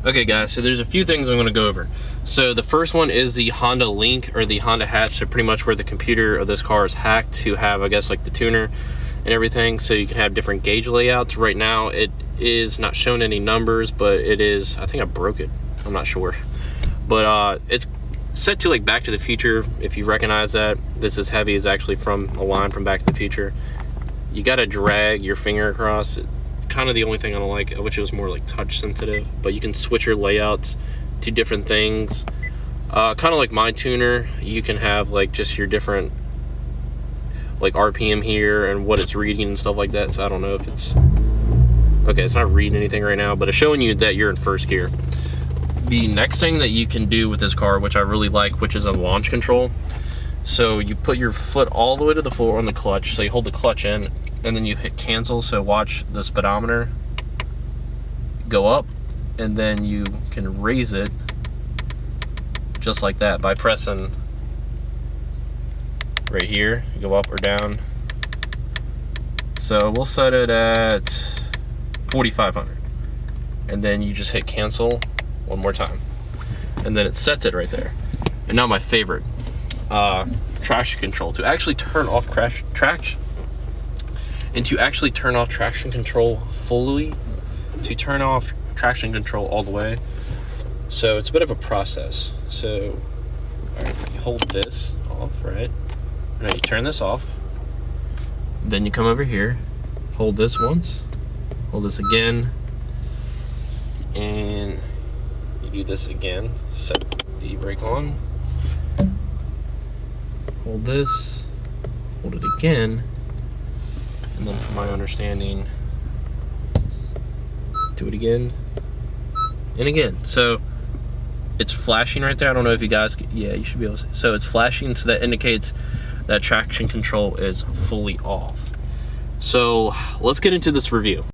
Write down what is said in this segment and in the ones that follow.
Okay guys, so there's a few things I'm going to go over. So the first one is the Honda link, or the Honda hatch, so pretty much where the computer of this car is hacked to have, I guess, like the tuner and everything, so you can have different gauge layouts. Right now it is not showing any numbers, but it is, I think I broke it, I'm not sure, but it's set to like Back to the Future. If you recognize that, This Is Heavy is actually from a line from Back to the Future. You got to drag your finger across it. Kind of the only thing I don't like. I wish it was more like touch sensitive, but you can switch your layouts to different things. Kind of like my tuner, you can have like just your different like RPM here and what it's reading and stuff like that. So I don't know if it's okay, it's not reading anything right now, but it's showing you that you're in first gear. The next thing that you can do with this car, which I really like, which is a launch control. So you put your foot all the way to the floor on the clutch, so you hold the clutch in and then you hit cancel. So watch the speedometer go up, and then you can raise it just like that by pressing right here. You go up or down. So we'll set it at 4,500, and then you just hit cancel one more time, and then it sets it right there. And now my favorite, traction control. To actually turn off traction control fully, to turn off traction control all the way. So it's a bit of a process. So all right, you hold this off, right? Now you turn this off. Then you come over here, hold this once, hold this again, and you do this again. Set the e-brake on. Hold this, hold it again, and then from my understanding, do it again and again. So it's flashing right there. I don't know if you guys, yeah, you should be able to see. So it's flashing, so that indicates that traction control is fully off. So let's get into this review.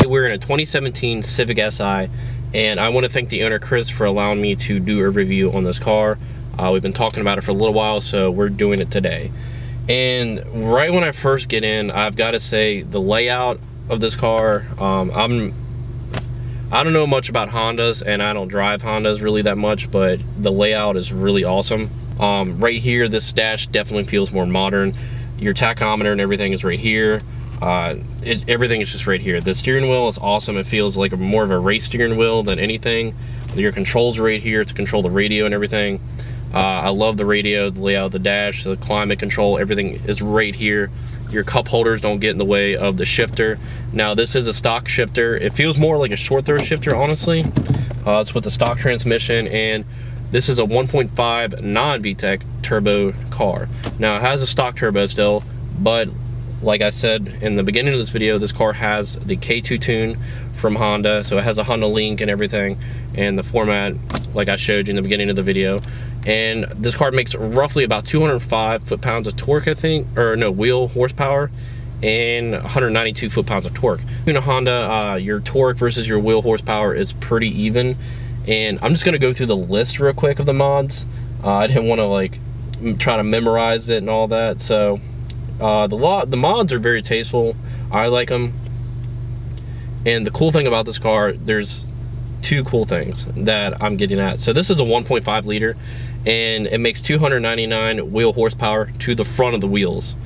We're in a 2017 Civic Si, and I want to thank the owner Chris for allowing me to do a review on this car. We've been talking about it for a little while, so we're doing it today. And right when I first get in, I've got to say the layout of this car, I don't know much about Hondas, and I don't drive Hondas really that much, but the layout is really awesome. Right here, this dash definitely feels more modern. Your tachometer and everything is right here. Everything is just right here. The steering wheel is awesome. It feels like more of a race steering wheel than anything. Your controls are right here to control the radio and everything. I love the radio, the layout of the dash, the climate control, everything is right here. Your cup holders don't get in the way of the shifter. Now this is a stock shifter. It feels more like a short throw shifter, honestly. It's with the stock transmission, and this is a 1.5 non-VTEC turbo car. Now it has a stock turbo still, but like I said in the beginning of this video, this car has the K2 tune from Honda, so it has a Honda link and everything, and the format like I showed you in the beginning of the video. And this car makes roughly about 205 foot-pounds of torque, I think, or no, wheel horsepower, and 192 foot-pounds of torque. In a Honda, your torque versus your wheel horsepower is pretty even. And I'm just gonna go through the list real quick of the mods. I didn't want to like try to memorize it and all that, so the mods are very tasteful. I like them. And the cool thing about this car, there's two cool things that I'm getting at. So this is a 1.5 liter, and it makes 299 wheel horsepower to the front of the wheels,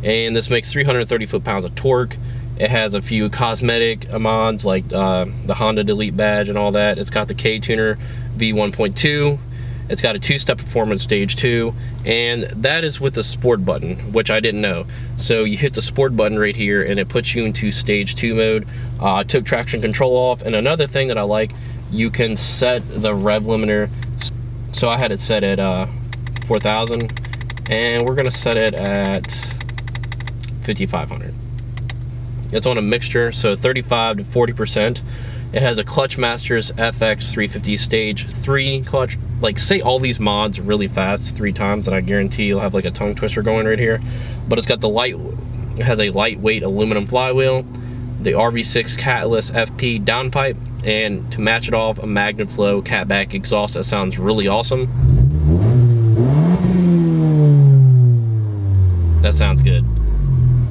and this makes 330 foot-pounds of torque. It has a few cosmetic mods like the Honda Delete badge and all that. It's got the K-Tuner V1.2. It's got a two-step performance stage 2, and that is with the sport button, which I didn't know. So you hit the sport button right here and it puts you into stage 2 mode. I took traction control off, and another thing that I like, you can set the rev limiter. So I had it set at 4,000, and we're gonna set it at 5,500. It's on a mixture, so 35 to 40%. It has a Clutch Masters FX 350 stage 3 clutch. Like, say all these mods really fast 3 times, and I guarantee you'll have like a tongue twister going right here. But it's got it has a lightweight aluminum flywheel, the RV6 catless FP downpipe, and to match it off, a MagnaFlow catback exhaust that sounds really awesome. That sounds good.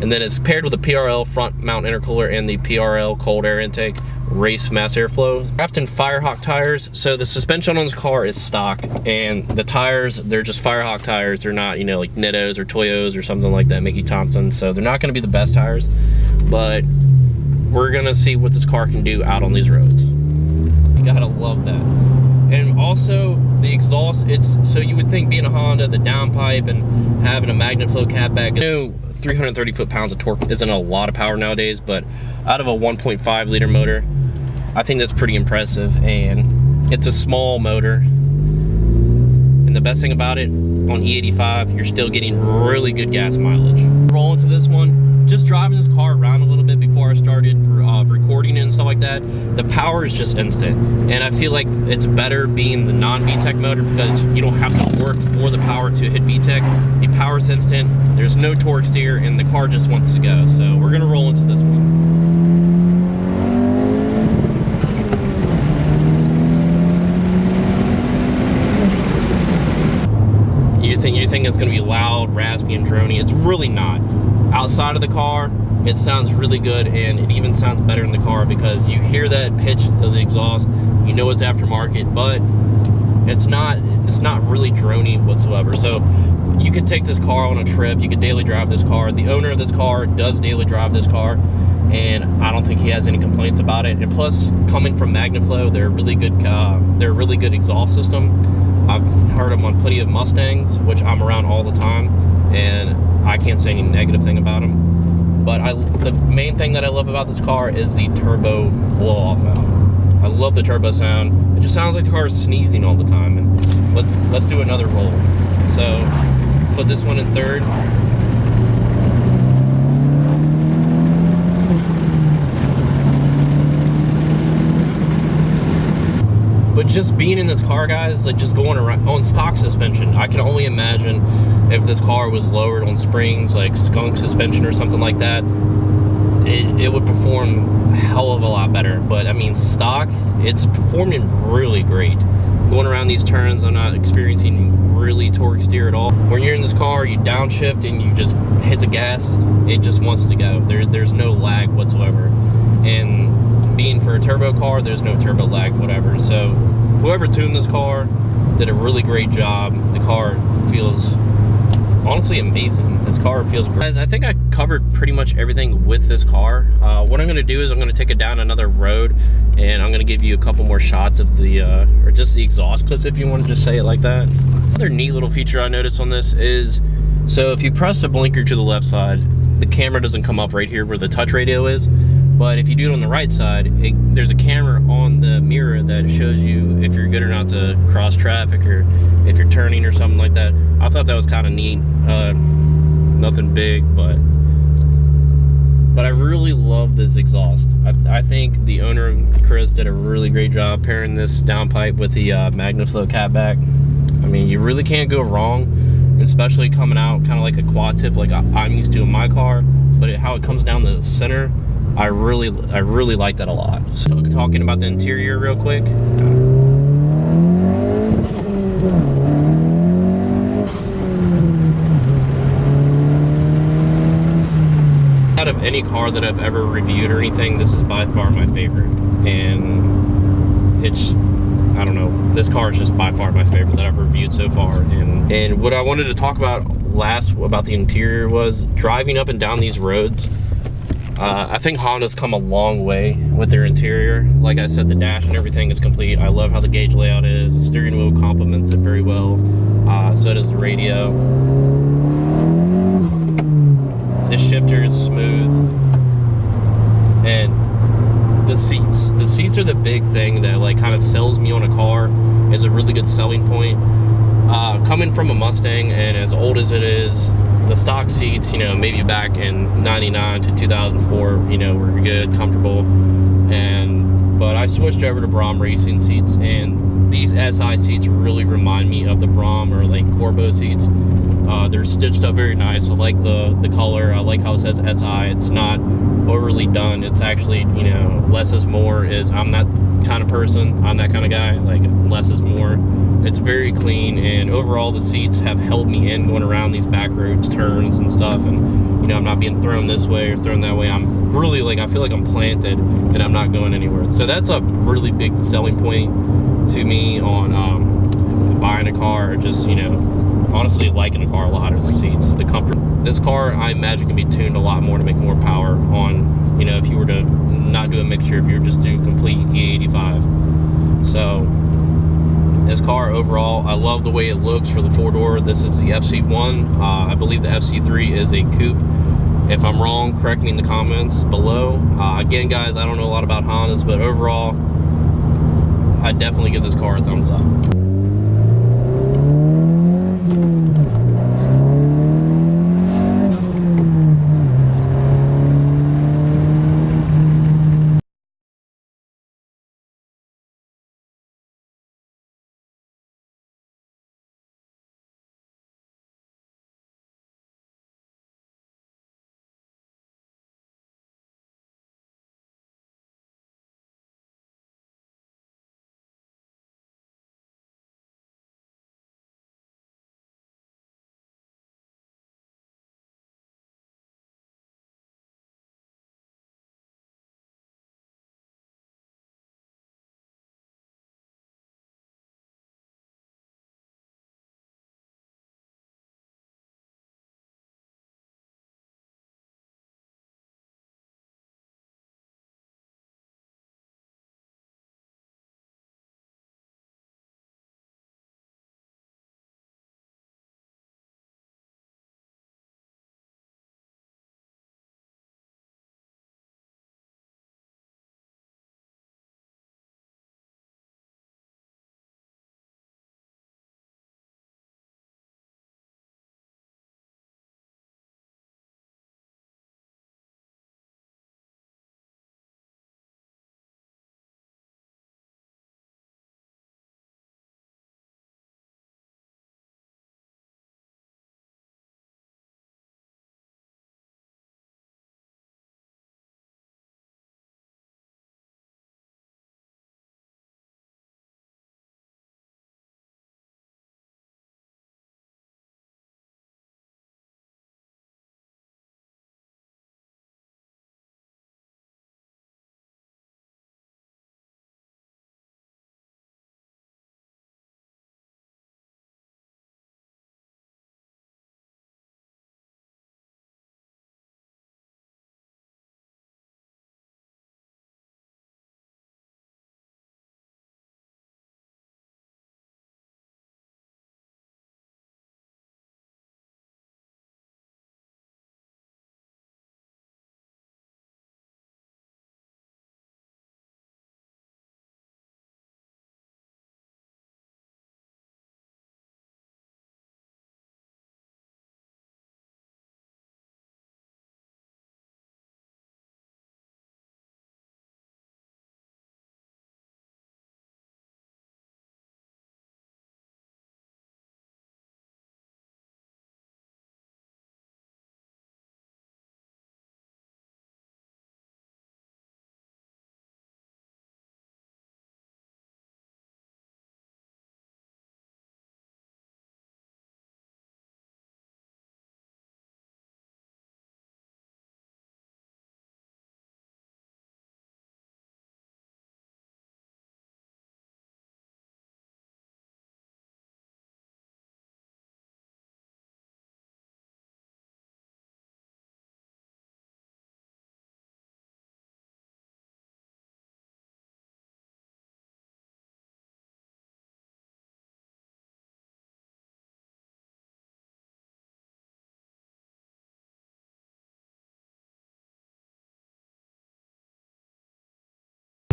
And then it's paired with a PRL front mount intercooler and the PRL cold air intake race mass airflow. Wrapped in Firehawk tires. So the suspension on this car is stock, and the tires, they're just Firehawk tires. They're not, you know, like Nittos or Toyos or something like that, Mickey Thompson. So they're not gonna be the best tires, but we're gonna see what this car can do out on these roads. You gotta love that. And also the exhaust, so you would think being a Honda, the downpipe and having a MagnaFlow catback, you know, 330 foot-pounds of torque isn't a lot of power nowadays, but out of a 1.5 liter motor, I think that's pretty impressive. And it's a small motor, and the best thing about it, on E85, you're still getting really good gas mileage. Roll into this one, just driving this car around a little bit before I started recording it and stuff like that, the power is just instant. And I feel like it's better being the non-VTEC motor because you don't have to work for the power to hit VTEC. The power is instant, there's no torque steer, and the car just wants to go. So we're gonna roll into this one. You think it's gonna be loud, raspy, and drony. It's really not. Outside of the car, it sounds really good, and it even sounds better in the car because you hear that pitch of the exhaust. You know it's aftermarket, but it's not really drony whatsoever. So you could take this car on a trip. You could daily drive this car. The owner of this car does daily drive this car, and I don't think he has any complaints about it. And plus, coming from MagnaFlow, they're a really good exhaust system. I've heard them on plenty of Mustangs, which I'm around all the time, and I can't say any negative thing about them. But the main thing that I love about this car is the turbo blow-off valve. I love the turbo sound. It just sounds like the car is sneezing all the time. And let's do another roll. So put this one in third. But just being in this car, guys, like just going around on stock suspension, I can only imagine if this car was lowered on springs, like skunk suspension or something like that, it would perform a hell of a lot better. But I mean, stock, it's performing really great. Going around these turns, I'm not experiencing really torque steer at all. When you're in this car, you downshift and you just hit the gas, it just wants to go. There's no lag whatsoever. And being for a turbo car, there's no turbo lag, whatever. So whoever tuned this car did a really great job. The car feels honestly amazing. This car feels great. Guys, I think I covered pretty much everything with this car. What I'm gonna do is I'm gonna take it down another road, and I'm gonna give you a couple more shots of the, or just the exhaust clips, if you want to just say it like that. Another neat little feature I noticed on this is, so if you press the blinker to the left side, the camera doesn't come up right here where the touch radio is. But if you do it on the right side, there's a camera on the mirror that shows you if you're good or not to cross traffic, or if you're turning or something like that. I thought that was kind of neat. Nothing big, but I really love this exhaust. I think the owner, Chris, did a really great job pairing this downpipe with the MagnaFlow catback. I mean, you really can't go wrong, especially coming out kind of like a quad tip like I'm used to in my car. But how it comes down the center, I really like that a lot. So talking about the interior real quick. Out of any car that I've ever reviewed or anything, this is by far my favorite. And it's, I don't know, this car is just by far my favorite that I've reviewed so far. And what I wanted to talk about last about the interior was driving up and down these roads. I think Honda's come a long way with their interior. Like I said, the dash and everything is complete. I love how the gauge layout is. The steering wheel complements it very well. So does the radio. The shifter is smooth. And the seats are the big thing that like kind of sells me on a car. Is a really good selling point. Coming from a Mustang, and as old as it is, the stock seats, maybe back in 99 to 2004, were good, comfortable. But I switched over to Brom racing seats, and these SI seats really remind me of the Brom or like Corbeau seats. They're stitched up very nice. I like the color. I like how it says SI. It's not overly done. It's actually, less is more. I'm that kind of person. I'm that kind of guy. Like, less is more. It's very clean, and overall the seats have held me in going around these back roads, turns and stuff, and I'm not being thrown this way or thrown that way. I'm really, like, I feel like I'm planted and I'm not going anywhere. So that's a really big selling point to me on buying a car, or just, honestly liking a car a lot, are the seats, the comfort. This car, I imagine, can be tuned a lot more to make more power on, if you were to not do a mixture, if you were just do complete E85. So this car overall, I love the way it looks for the four-door. This is the FC1. I believe the FC3 is a coupe. If I'm wrong, correct me in the comments below. Again, guys, I don't know a lot about Hondas, but overall, I definitely give this car a thumbs up.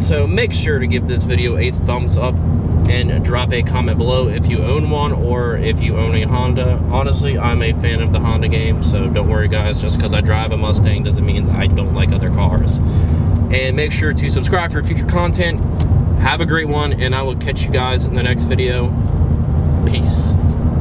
so make sure to give this video a thumbs up and drop a comment below if you own one or if you own a Honda. Honestly, I'm a fan of the Honda game, so don't worry guys, just because I drive a Mustang doesn't mean that I don't like other cars. And make sure to subscribe for future content. Have a great one, and I will catch you guys in the next video. Peace.